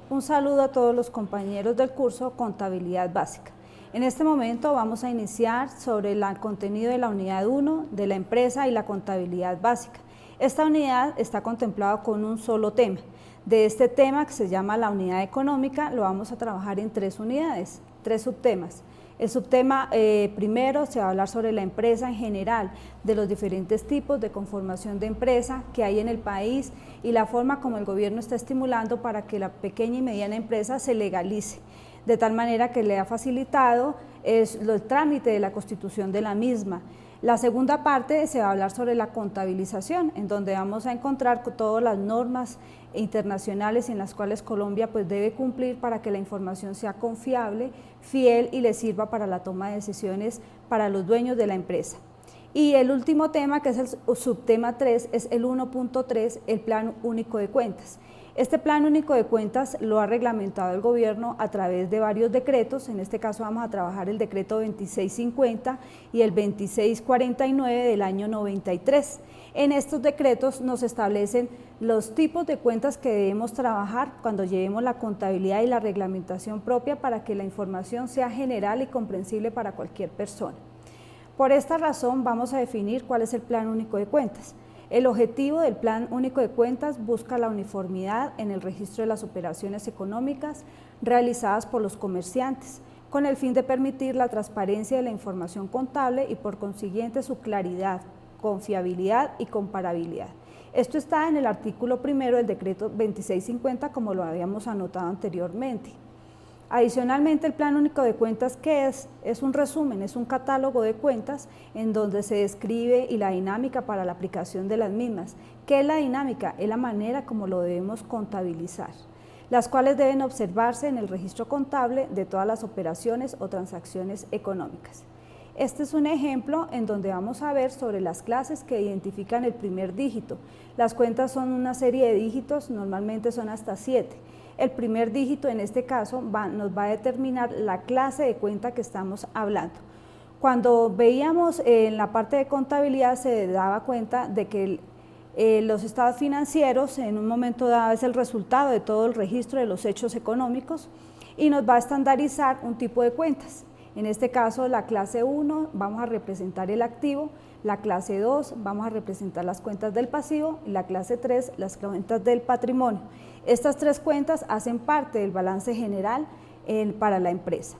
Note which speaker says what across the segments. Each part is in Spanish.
Speaker 1: Un saludo a todos los compañeros del curso Contabilidad Básica. En este momento vamos a iniciar sobre el contenido de la unidad 1 de la empresa y la contabilidad básica. Esta unidad está contemplada con un solo tema. De este tema, que se llama la unidad económica, lo vamos a trabajar en 3 unidades, 3 subtemas. El subtema primero se va a hablar sobre la empresa en general, de los diferentes tipos de conformación de empresa que hay en el país y la forma como el gobierno está estimulando para que la pequeña y mediana empresa se legalice, de tal manera que le ha facilitado el trámite de la constitución de la misma. La segunda parte se va a hablar sobre la contabilización, en donde vamos a encontrar todas las normas internacionales en las cuales Colombia debe cumplir para que la información sea confiable, fiel y le sirva para la toma de decisiones para los dueños de la empresa. Y el último tema, que es el subtema 3, es el 1.3, el Plan Único de Cuentas. Este Plan Único de Cuentas lo ha reglamentado el gobierno a través de varios decretos. En este caso vamos a trabajar el decreto 2650 y el 2649 del año 93. En estos decretos nos establecen los tipos de cuentas que debemos trabajar cuando llevemos la contabilidad y la reglamentación propia para que la información sea general y comprensible para cualquier persona. Por esta razón vamos a definir cuál es el Plan Único de Cuentas. El objetivo del Plan Único de Cuentas busca la uniformidad en el registro de las operaciones económicas realizadas por los comerciantes, con el fin de permitir la transparencia de la información contable y por consiguiente su claridad, confiabilidad y comparabilidad. Esto está en el artículo primero del decreto 2650, como lo habíamos anotado anteriormente. Adicionalmente, el Plan Único de Cuentas, ¿qué es? Es un resumen, es un catálogo de cuentas en donde se describe y la dinámica para la aplicación de las mismas. ¿Qué es la dinámica? Es la manera como lo debemos contabilizar, las cuales deben observarse en el registro contable de todas las operaciones o transacciones económicas. Este es un ejemplo en donde vamos a ver sobre las clases que identifican el primer dígito. Las cuentas son una serie de dígitos, normalmente son hasta 7. El primer dígito en este caso nos va a determinar la clase de cuenta que estamos hablando. Cuando veíamos en la parte de contabilidad se daba cuenta de que los estados financieros en un momento dado es el resultado de todo el registro de los hechos económicos y nos va a estandarizar un tipo de cuentas. En este caso, la clase 1 vamos a representar el activo, la clase 2 vamos a representar las cuentas del pasivo y la clase 3 las cuentas del patrimonio. Estas 3 cuentas hacen parte del balance general para la empresa.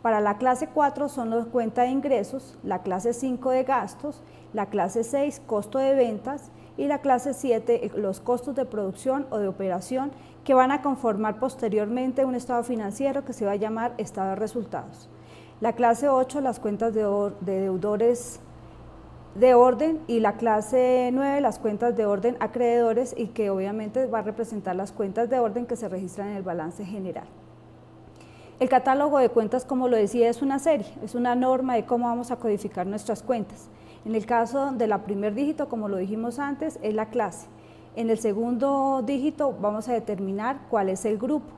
Speaker 1: Para la clase 4 son las cuentas de ingresos, la clase 5 de gastos, la clase 6 costo de ventas y la clase 7 los costos de producción o de operación que van a conformar posteriormente un estado financiero que se va a llamar estado de resultados. La clase 8 las cuentas de deudores de orden y la clase 9 las cuentas de orden acreedores y que obviamente va a representar las cuentas de orden que se registran en el balance general. El catálogo de cuentas, como lo decía, es una serie, es una norma de cómo vamos a codificar nuestras cuentas. En el caso de la primer dígito, como lo dijimos antes, es la clase. En el segundo dígito vamos a determinar cuál es el grupo.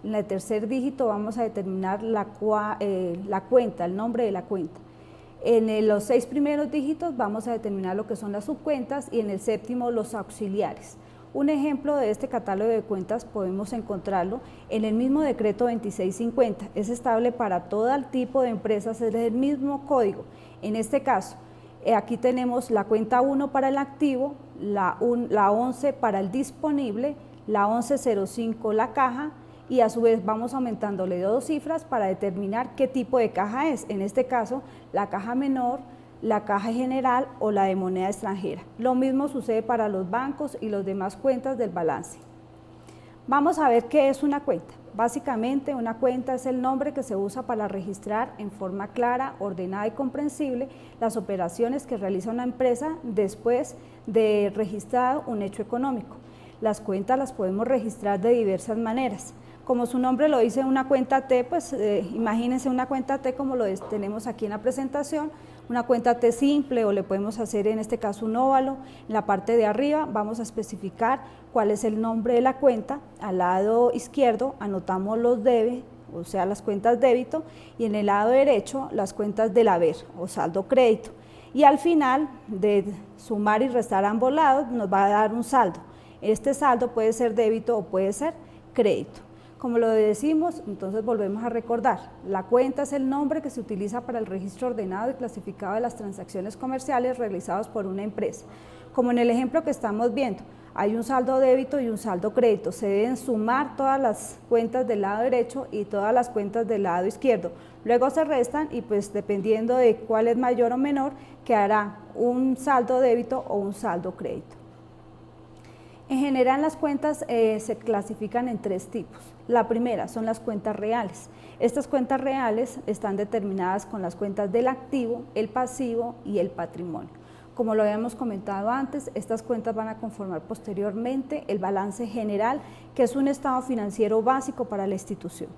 Speaker 1: En el tercer dígito vamos a determinar la cuenta, el nombre de la cuenta. En los 6 primeros dígitos vamos a determinar lo que son las subcuentas y en el séptimo los auxiliares. Un ejemplo de este catálogo de cuentas podemos encontrarlo en el mismo decreto 2650. Es estable para todo el tipo de empresas, es el mismo código. En este caso, aquí tenemos la cuenta 1 para el activo, la 11 para el disponible, la 1105 la caja, y a su vez vamos aumentándole 2 cifras para determinar qué tipo de caja es, en este caso la caja menor, la caja general o la de moneda extranjera. Lo mismo sucede para los bancos y las demás cuentas del balance. Vamos a ver qué es una cuenta. Básicamente una cuenta es el nombre que se usa para registrar en forma clara, ordenada y comprensible las operaciones que realiza una empresa después de registrado un hecho económico. Las cuentas las podemos registrar de diversas maneras. Como su nombre lo dice, una cuenta T, imagínense una cuenta T como lo tenemos aquí en la presentación, una cuenta T simple o le podemos hacer en este caso un óvalo. En la parte de arriba vamos a especificar cuál es el nombre de la cuenta, al lado izquierdo anotamos los debe, o sea las cuentas débito, y en el lado derecho las cuentas del haber o saldo crédito. Y al final de sumar y restar a ambos lados nos va a dar un saldo. Este saldo puede ser débito o puede ser crédito. Como lo decimos, entonces volvemos a recordar, la cuenta es el nombre que se utiliza para el registro ordenado y clasificado de las transacciones comerciales realizadas por una empresa. Como en el ejemplo que estamos viendo, hay un saldo débito y un saldo crédito, se deben sumar todas las cuentas del lado derecho y todas las cuentas del lado izquierdo, luego se restan y pues dependiendo de cuál es mayor o menor, quedará un saldo débito o un saldo crédito. En general las cuentas se clasifican en tres tipos. La primera son las cuentas reales. Estas cuentas reales están determinadas con las cuentas del activo, el pasivo y el patrimonio. Como lo habíamos comentado antes, estas cuentas van a conformar posteriormente el balance general, que es un estado financiero básico para la institución.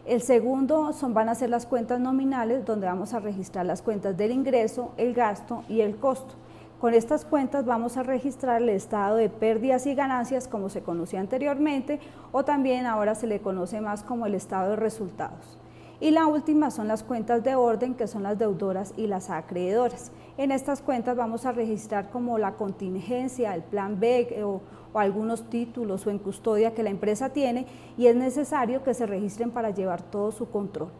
Speaker 1: El segundo van a ser las cuentas nominales, donde vamos a registrar las cuentas del ingreso, el gasto y el costo. Con estas cuentas vamos a registrar el estado de pérdidas y ganancias, como se conocía anteriormente, o también ahora se le conoce más como el estado de resultados. Y la última son las cuentas de orden, que son las deudoras y las acreedoras. En estas cuentas vamos a registrar como la contingencia, el plan B o algunos títulos o en custodia que la empresa tiene y es necesario que se registren para llevar todo su control.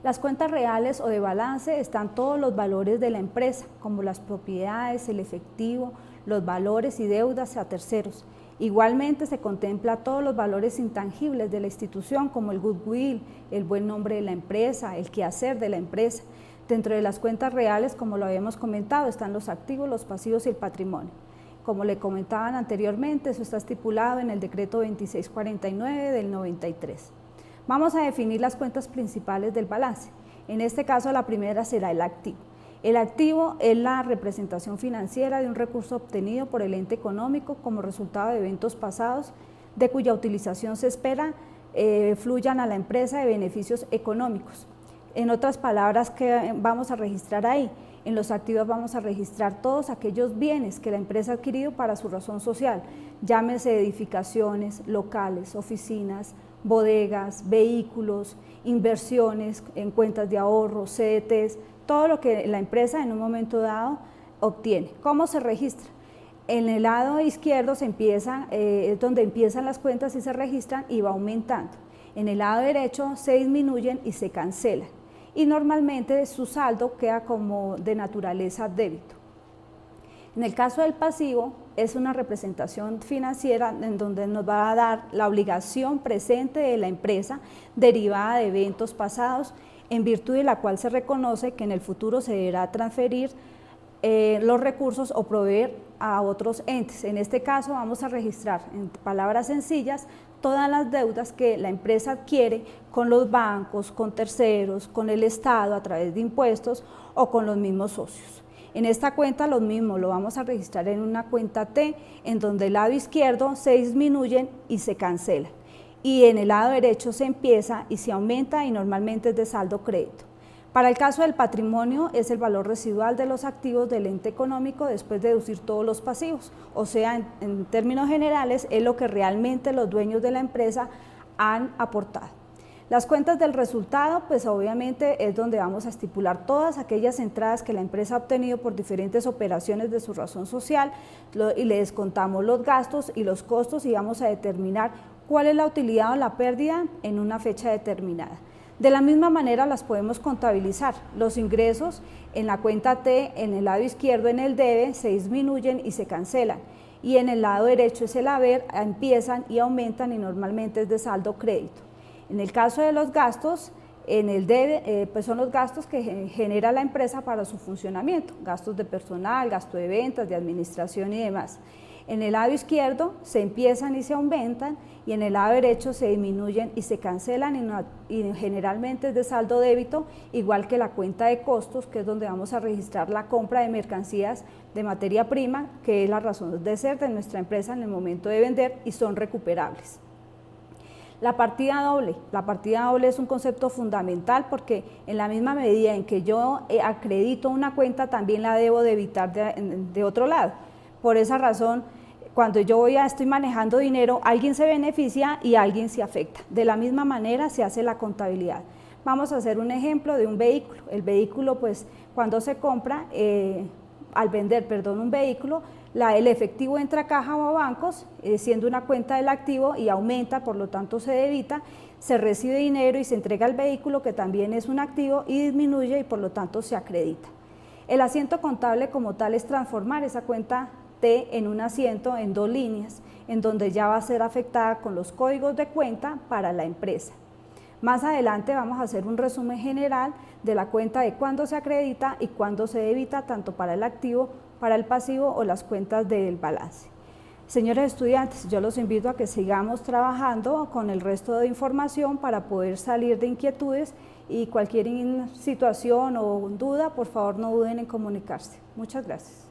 Speaker 1: Las cuentas reales o de balance están todos los valores de la empresa, como las propiedades, el efectivo, los valores y deudas a terceros. Igualmente se contempla todos los valores intangibles de la institución, como el goodwill, el buen nombre de la empresa, el quehacer de la empresa. Dentro de las cuentas reales, como lo habíamos comentado, están los activos, los pasivos y el patrimonio. Como le comentaban anteriormente, eso está estipulado en el decreto 2649 del 93. Vamos a definir las cuentas principales del balance. En este caso, la primera será el activo. El activo es la representación financiera de un recurso obtenido por el ente económico como resultado de eventos pasados, de cuya utilización se espera fluyan a la empresa de beneficios económicos. En otras palabras, ¿qué vamos a registrar ahí? En los activos vamos a registrar todos aquellos bienes que la empresa ha adquirido para su razón social, llámese edificaciones, locales, oficinas, bodegas, vehículos, inversiones en cuentas de ahorro, CDTs, todo lo que la empresa en un momento dado obtiene. ¿Cómo se registra? En el lado izquierdo es donde empiezan las cuentas y se registran y va aumentando. En el lado derecho se disminuyen y se cancelan. Y normalmente su saldo queda como de naturaleza débito. En el caso del pasivo, es una representación financiera en donde nos va a dar la obligación presente de la empresa derivada de eventos pasados, en virtud de la cual se reconoce que en el futuro se deberá transferir los recursos o proveer a otros entes. En este caso vamos a registrar, en palabras sencillas, todas las deudas que la empresa adquiere con los bancos, con terceros, con el Estado a través de impuestos o con los mismos socios. En esta cuenta lo mismo, lo vamos a registrar en una cuenta T, en donde el lado izquierdo se disminuyen y se cancelan. Y en el lado derecho se empieza y se aumenta y normalmente es de saldo crédito. Para el caso del patrimonio es el valor residual de los activos del ente económico después de deducir todos los pasivos, o sea, en términos generales es lo que realmente los dueños de la empresa han aportado. Las cuentas del resultado, pues obviamente es donde vamos a estipular todas aquellas entradas que la empresa ha obtenido por diferentes operaciones de su razón social y le descontamos los gastos y los costos y vamos a determinar cuál es la utilidad o la pérdida en una fecha determinada. De la misma manera las podemos contabilizar. Los ingresos en la cuenta T, en el lado izquierdo en el debe, se disminuyen y se cancelan. Y en el lado derecho es el haber, empiezan y aumentan y normalmente es de saldo crédito. En el caso de los gastos, en el debe, pues son los gastos que genera la empresa para su funcionamiento, gastos de personal, gasto de ventas, de administración y demás. En el lado izquierdo se empiezan y se aumentan y en el lado derecho se disminuyen y se cancelan y generalmente es de saldo débito, igual que la cuenta de costos, que es donde vamos a registrar la compra de mercancías de materia prima, que es la razón de ser de nuestra empresa en el momento de vender y son recuperables. La partida doble es un concepto fundamental porque en la misma medida en que yo acredito una cuenta también la debo debitar de otro lado. Por esa razón, cuando yo estoy manejando dinero, alguien se beneficia y alguien se afecta. De la misma manera se hace la contabilidad. Vamos a hacer un ejemplo de un vehículo. El vehículo, pues, cuando se compra, al vender, un vehículo, El efectivo entra a caja o a bancos, siendo una cuenta del activo y aumenta, por lo tanto se debita, se recibe dinero y se entrega al vehículo, que también es un activo, y disminuye y por lo tanto se acredita. El asiento contable como tal es transformar esa cuenta T en un asiento en 2 líneas, en donde ya va a ser afectada con los códigos de cuenta para la empresa. Más adelante vamos a hacer un resumen general de la cuenta de cuándo se acredita y cuándo se debita, tanto para el activo, para el pasivo o las cuentas del balance. Señores estudiantes, yo los invito a que sigamos trabajando con el resto de información para poder salir de inquietudes, y cualquier situación o duda, por favor no duden en comunicarse. Muchas gracias.